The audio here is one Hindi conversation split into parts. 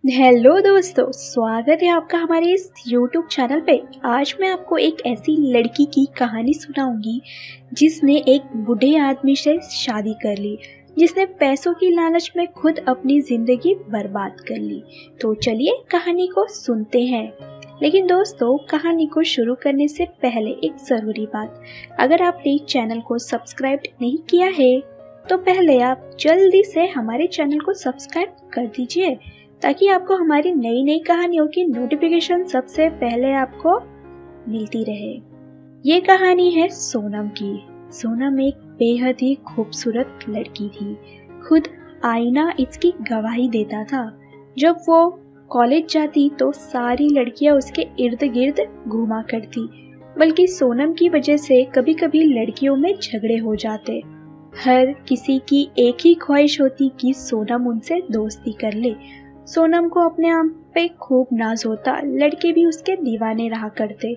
हेलो दोस्तों, स्वागत है आपका हमारे इस YouTube चैनल पे। आज मैं आपको एक ऐसी लड़की की कहानी सुनाऊंगी जिसने एक बूढ़े आदमी से शादी कर ली, जिसने पैसों की लालच में खुद अपनी जिंदगी बर्बाद कर ली। तो चलिए कहानी को सुनते हैं। लेकिन दोस्तों, कहानी को शुरू करने से पहले एक ज़रूरी बात, अगर आपने चैनल को सब्सक्राइब नहीं किया है तो पहले आप जल्दी से हमारे चैनल को सब्सक्राइब कर दीजिए, ताकि आपको हमारी नई नई कहानियों की नोटिफिकेशन सबसे पहले आपको मिलती रहे। ये कहानी है सोनम की। सोनम एक बेहद ही खूबसूरत लड़की थी। खुद आईना इसकी गवाही देता था। जब वो कॉलेज जाती तो सारी लड़कियां उसके इर्द गिर्द घूमा करती, बल्कि सोनम की वजह से कभी कभी लड़कियों में झगड़े हो जाते। हर किसी की एक ही ख्वाहिश होती कि सोनम उनसे दोस्ती कर ले। सोनम को अपने आप पे खूब नाज होता, लड़के भी उसके दीवाने रहा करते।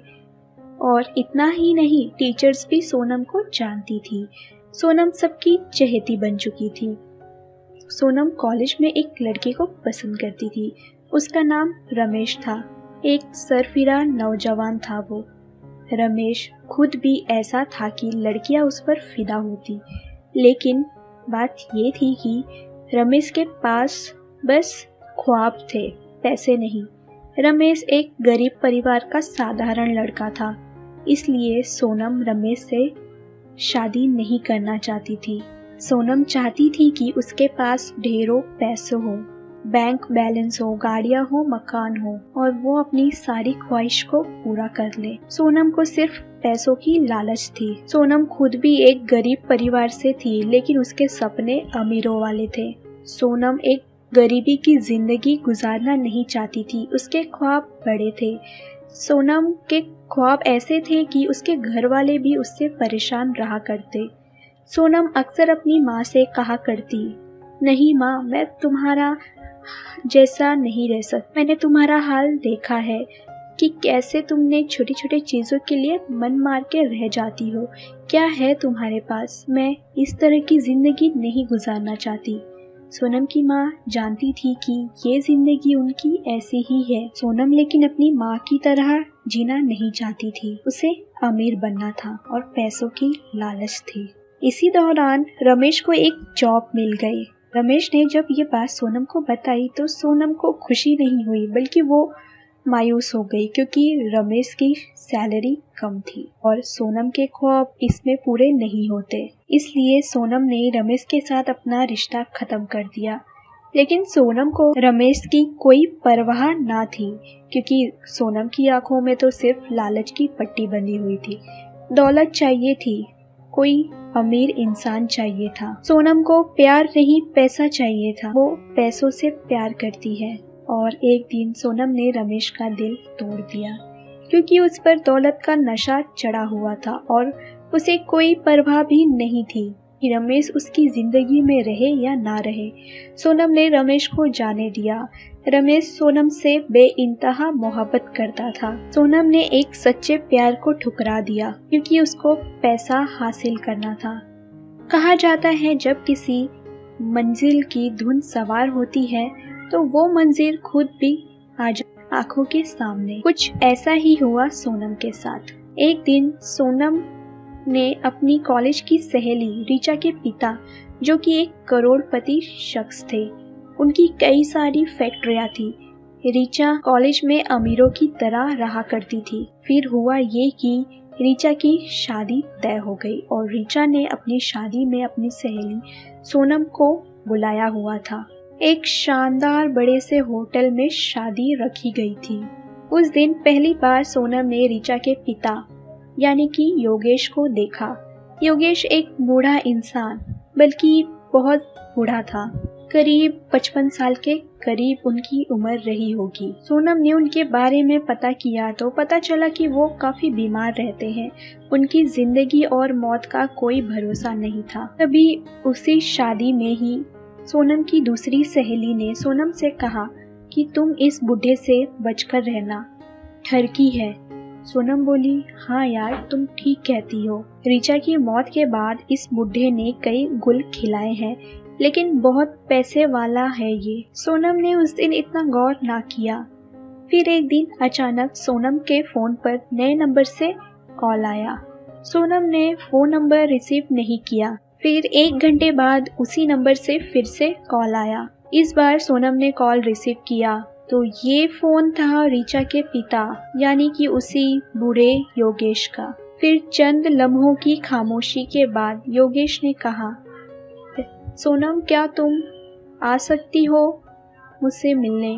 और इतना ही नहीं, टीचर्स भी सोनम को जानती थी। सोनम सबकी चहेती बन चुकी थी। सोनम कॉलेज में एक लड़के को पसंद करती थी। उसका नाम रमेश था। एक सरफिरा नौजवान था वो। रमेश खुद भी ऐसा था कि लड़कियां उस पर फिदा होती, लेकिन बात ये थी कि रमेश के पास बस ख्वाब थे, पैसे नहीं। रमेश एक गरीब परिवार का साधारण लड़का था, इसलिए सोनम रमेश से शादी नहीं करना चाहती थी। सोनम चाहती थी कि उसके पास ढेरों पैसे हो, बैंक बैलेंस हो, गाड़ियां हो, मकान हो, और वो अपनी सारी ख्वाहिश को पूरा कर ले। सोनम को सिर्फ पैसों की लालच थी। सोनम खुद भी एक गरीब परिवार से थी, लेकिन उसके सपने अमीरों वाले थे। सोनम एक गरीबी की जिंदगी गुजारना नहीं चाहती थी। उसके ख्वाब बड़े थे। सोनम के ख्वाब ऐसे थे कि उसके घर वाले भी उससे परेशान रहा करते। सोनम अक्सर अपनी माँ से कहा करती, नहीं माँ, मैं तुम्हारा जैसा नहीं रह सकती। मैंने तुम्हारा हाल देखा है कि कैसे तुमने छोटी छोटी चीज़ों के लिए मन मार के रह जाती हो। क्या है तुम्हारे पास? मैं इस तरह की जिंदगी नहीं गुजारना चाहती। सोनम की माँ जानती थी कि ये जिंदगी उनकी ऐसी ही है। सोनम लेकिन अपनी माँ की तरह जीना नहीं चाहती थी। उसे अमीर बनना था और पैसों की लालच थी। इसी दौरान रमेश को एक जॉब मिल गई। रमेश ने जब ये बात सोनम को बताई तो सोनम को खुशी नहीं हुई, बल्कि वो मायूस हो गई, क्योंकि रमेश की सैलरी कम थी और सोनम के ख्वाब इसमें पूरे नहीं होते। इसलिए सोनम ने रमेश के साथ अपना रिश्ता खत्म कर दिया। लेकिन सोनम को रमेश की कोई परवाह ना थी, क्योंकि सोनम की आंखों में तो सिर्फ लालच की पट्टी बंधी हुई थी। दौलत चाहिए थी, कोई अमीर इंसान चाहिए था। सोनम को प्यार नहीं, पैसा चाहिए था। वो पैसों से प्यार करती है। और एक दिन सोनम ने रमेश का दिल तोड़ दिया, क्योंकि उस पर दौलत का नशा चढ़ा हुआ था और उसे कोई परवाह भी नहीं थी कि रमेश उसकी जिंदगी में रहे या ना रहे। सोनम ने रमेश को जाने दिया। रमेश सोनम से बेइंतहा मोहब्बत करता था। सोनम ने एक सच्चे प्यार को ठुकरा दिया, क्योंकि उसको पैसा हासिल करना था। कहा जाता है, जब किसी मंजिल की धुन सवार होती है तो वो मंजिल खुद भी आ जाती आंखों के सामने। कुछ ऐसा ही हुआ सोनम के साथ। एक दिन सोनम ने अपनी कॉलेज की सहेली रीचा के पिता, जो कि एक करोड़पति शख्स थे, उनकी कई सारी फैक्ट्रियां थी। रीचा कॉलेज में अमीरों की तरह रहा करती थी। फिर हुआ ये कि रीचा की शादी तय हो गई और रीचा ने अपनी शादी में अपनी सहेली सोनम को बुलाया हुआ था। एक शानदार बड़े से होटल में शादी रखी गई थी। उस दिन पहली बार सोनम ने रीचा के पिता यानी कि योगेश को देखा। योगेश एक बूढ़ा इंसान, बल्कि बहुत बूढ़ा था। करीब 55 साल के करीब उनकी उम्र रही होगी। सोनम ने उनके बारे में पता किया तो पता चला कि वो काफी बीमार रहते हैं। उनकी जिंदगी और मौत का कोई भरोसा नहीं था। तभी उसी शादी में ही सोनम की दूसरी सहेली ने सोनम से कहा कि तुम इस बूढ़े से बचकर रहना, ठरकी है। सोनम बोली, हाँ यार, तुम ठीक कहती हो। रीचा की मौत के बाद इस बूढ़े ने कई गुल खिलाए हैं, लेकिन बहुत पैसे वाला है ये। सोनम ने उस दिन इतना गौर ना किया। फिर एक दिन अचानक सोनम के फोन पर नए नंबर से कॉल आया। सोनम ने फोन नंबर रिसीव नहीं किया। फिर 1 घंटे बाद उसी नंबर से फिर से कॉल आया। इस बार सोनम ने कॉल रिसीव किया तो ये फोन था ऋचा के पिता यानी कि उसी बूढ़े योगेश का। फिर चंद लम्हों की खामोशी के बाद योगेश ने कहा, सोनम क्या तुम आ सकती हो मुझसे मिलने?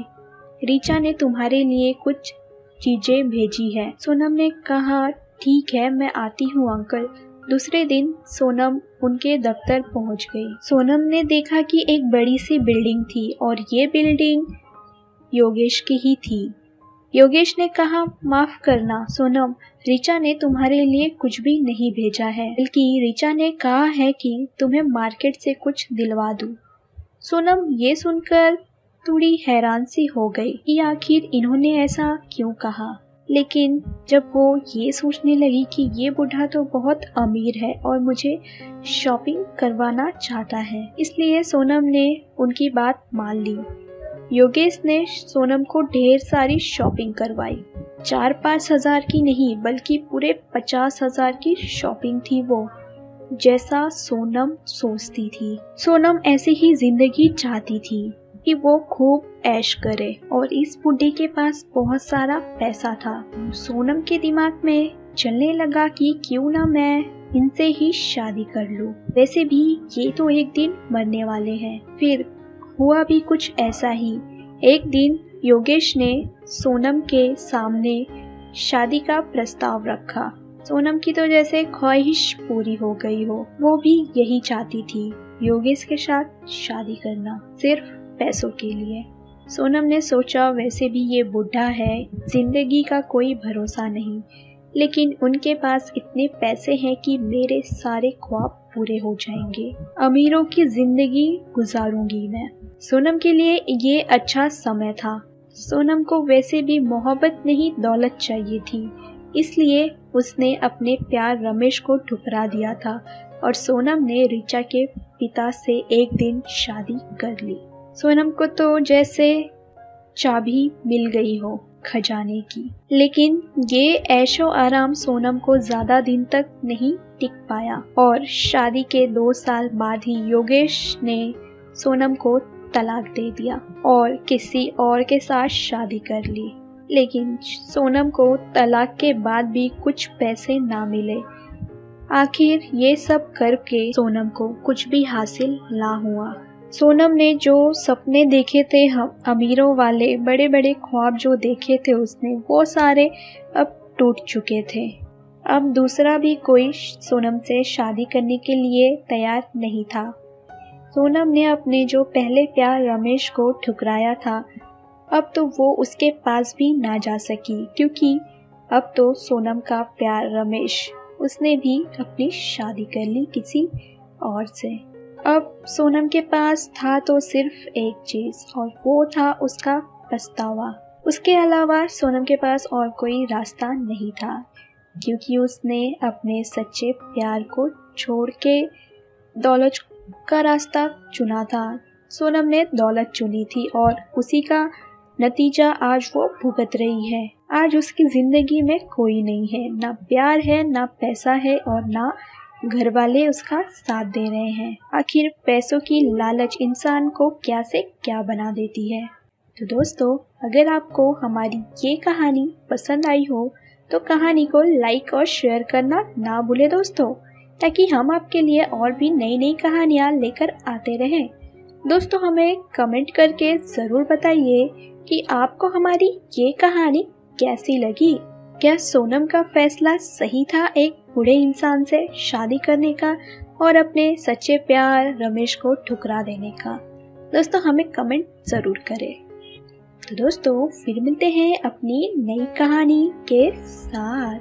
ऋचा ने तुम्हारे लिए कुछ चीजें भेजी है। सोनम ने कहा, ठीक है मैं आती हूँ अंकल। दूसरे दिन सोनम उनके दफ्तर पहुंच गई। सोनम ने देखा कि एक बड़ी सी बिल्डिंग थी और ये बिल्डिंग योगेश की ही थी। योगेश ने कहा, माफ करना सोनम, ऋचा ने तुम्हारे लिए कुछ भी नहीं भेजा है, बल्कि ऋचा ने कहा है कि तुम्हें मार्केट से कुछ दिलवा दूं। सोनम ये सुनकर थोड़ी हैरान सी हो गई कि आखिर इन्होंने ऐसा क्यों कहा। लेकिन जब वो ये सोचने लगी कि ये बूढ़ा तो बहुत अमीर है और मुझे शॉपिंग करवाना चाहता है, इसलिए सोनम ने उनकी बात मान ली। योगेश ने सोनम को ढेर सारी शॉपिंग करवाई। 4-5 हजार की नहीं बल्कि पूरे 50 हजार की शॉपिंग थी वो, जैसा सोनम सोचती थी। सोनम ऐसी ही जिंदगी चाहती थी कि वो खूब ऐश करे और इस बुढ़े के पास बहुत सारा पैसा था। सोनम के दिमाग में चलने लगा कि क्यों ना मैं इनसे ही शादी कर लूं। वैसे भी ये तो एक दिन मरने वाले हैं। फिर हुआ भी कुछ ऐसा ही। एक दिन योगेश ने सोनम के सामने शादी का प्रस्ताव रखा। सोनम की तो जैसे ख्वाहिश पूरी हो गई हो। वो भी यही चाहती थी, योगेश के साथ शादी करना, सिर्फ पैसों के लिए। सोनम ने सोचा वैसे भी ये बूढ़ा है, जिंदगी का कोई भरोसा नहीं, लेकिन उनके पास इतने पैसे हैं कि मेरे सारे ख्वाब पूरे हो जाएंगे। अमीरों की जिंदगी गुजारूंगी मैं। सोनम के लिए ये अच्छा समय था। सोनम को वैसे भी मोहब्बत नहीं दौलत चाहिए थी, इसलिए उसने अपने प्यार रमेश को ठुकरा दिया था और सोनम ने ऋचा के पिता से एक दिन शादी कर ली। सोनम को तो जैसे चाबी मिल गई हो खजाने की। लेकिन ये ऐशो आराम सोनम को ज्यादा दिन तक नहीं टिक पाया और शादी के 2 साल बाद ही योगेश ने सोनम को तलाक दे दिया और किसी और के साथ शादी कर ली। लेकिन सोनम को तलाक के बाद भी कुछ पैसे ना मिले। आखिर ये सब करके सोनम को कुछ भी हासिल ना हुआ। सोनम ने जो सपने देखे थे, हम अमीरों वाले बड़े बड़े ख्वाब जो देखे थे उसने, वो सारे अब टूट चुके थे। अब दूसरा भी कोई सोनम से शादी करने के लिए तैयार नहीं था। सोनम ने अपने जो पहले प्यार रमेश को ठुकराया था, अब तो वो उसके पास भी ना जा सकी, क्योंकि अब तो सोनम का प्यार रमेश, उसने भी अपनी शादी कर ली किसी और से। अब सोनम के पास था तो सिर्फ एक चीज और वो था उसका पछतावा। उसके अलावा सोनम के पास और कोई रास्ता नहीं था, क्योंकि उसने अपने सच्चे प्यार को छोड़ के दौलत का रास्ता चुना था। सोनम ने दौलत चुनी थी और उसी का नतीजा आज वो भुगत रही है। आज उसकी जिंदगी में कोई नहीं है, ना प्यार है, ना पैसा है और ना घर वाले उसका साथ दे रहे हैं। आखिर पैसों की लालच इंसान को क्या से क्या बना देती है। तो दोस्तों, अगर आपको हमारी ये कहानी पसंद आई हो तो कहानी को लाइक और शेयर करना ना भूले दोस्तों, ताकि हम आपके लिए और भी नई नई कहानियाँ लेकर आते रहें। दोस्तों, हमें कमेंट करके ज़रूर बताइए कि आपको हमारी ये कहानी कैसी लगी। क्या सोनम का फैसला सही था एक बूढ़े इंसान से शादी करने का और अपने सच्चे प्यार रमेश को ठुकरा देने का? दोस्तों, हमें कमेंट ज़रूर करें। तो दोस्तों, फिर मिलते हैं अपनी नई कहानी के साथ।